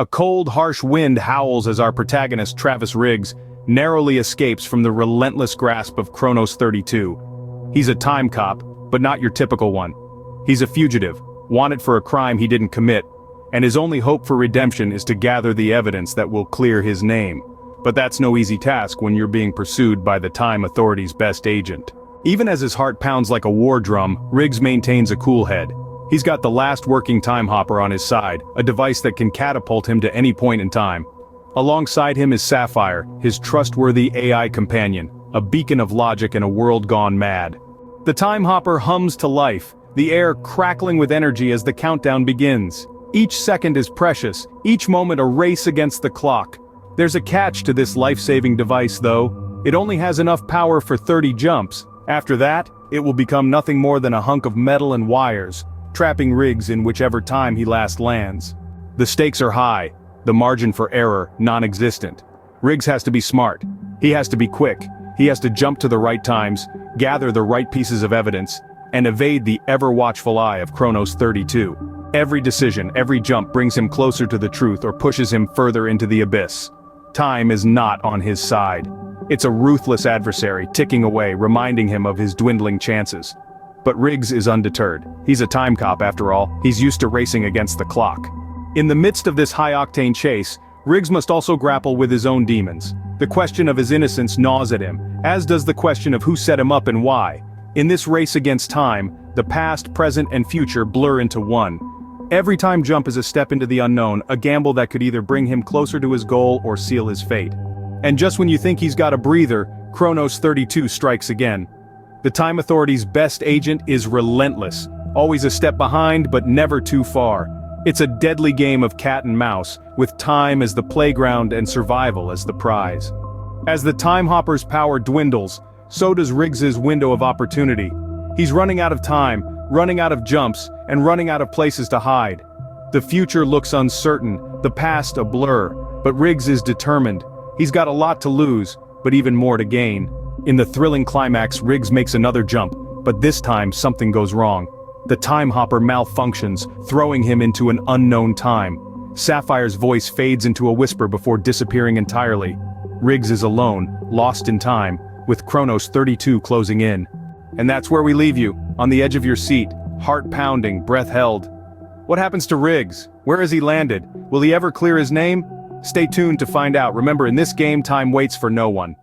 A cold, harsh wind howls as our protagonist, Travis Riggs, narrowly escapes from the relentless grasp of Chronos 32. He's a time cop, but not your typical one. He's a fugitive, wanted for a crime he didn't commit, and his only hope for redemption is to gather the evidence that will clear his name. But that's no easy task when you're being pursued by the Time Authority's best agent. Even as his heart pounds like a war drum, Riggs maintains a cool head. He's got the last working time hopper on his side, a device that can catapult him to any point in time. Alongside him is Sapphire, his trustworthy AI companion, a beacon of logic in a world gone mad. The time hopper hums to life, the air crackling with energy as the countdown begins. Each second is precious, each moment a race against the clock. There's a catch to this life-saving device though. It only has enough power for 30 jumps. After that, it will become nothing more than a hunk of metal and wires, trapping Riggs in whichever time he last lands. The stakes are high, the margin for error non-existent. Riggs has to be smart. He has to be quick. He has to jump to the right times, gather the right pieces of evidence, and evade the ever-watchful eye of Chronos 32. Every decision, every jump brings him closer to the truth or pushes him further into the abyss. Time is not on his side. It's a ruthless adversary ticking away, reminding him of his dwindling chances. But Riggs is undeterred. He's a time cop after all. He's used to racing against the clock. In the midst of this high-octane chase, Riggs must also grapple with his own demons. The question of his innocence gnaws at him, as does the question of who set him up and why. In this race against time, the past, present, and future blur into one. Every time jump is a step into the unknown, a gamble that could either bring him closer to his goal or seal his fate. And just when you think he's got a breather, Chronos 32 strikes again. The Time Authority's best agent is relentless, always a step behind but never too far. It's a deadly game of cat and mouse, with time as the playground and survival as the prize. As the time hopper's power dwindles, so does Riggs's window of opportunity. He's running out of time, running out of jumps, and running out of places to hide. The future looks uncertain, the past a blur, but Riggs is determined. He's got a lot to lose, but even more to gain. In the thrilling climax, Riggs makes another jump, but this time something goes wrong. The time hopper malfunctions, throwing him into an unknown time. Sapphire's voice fades into a whisper before disappearing entirely. Riggs is alone, lost in time, with Chronos 32 closing in. And that's where we leave you, on the edge of your seat, heart pounding, breath held. What happens to Riggs? Where has he landed? Will he ever clear his name? Stay tuned to find out. Remember, in this game, time waits for no one.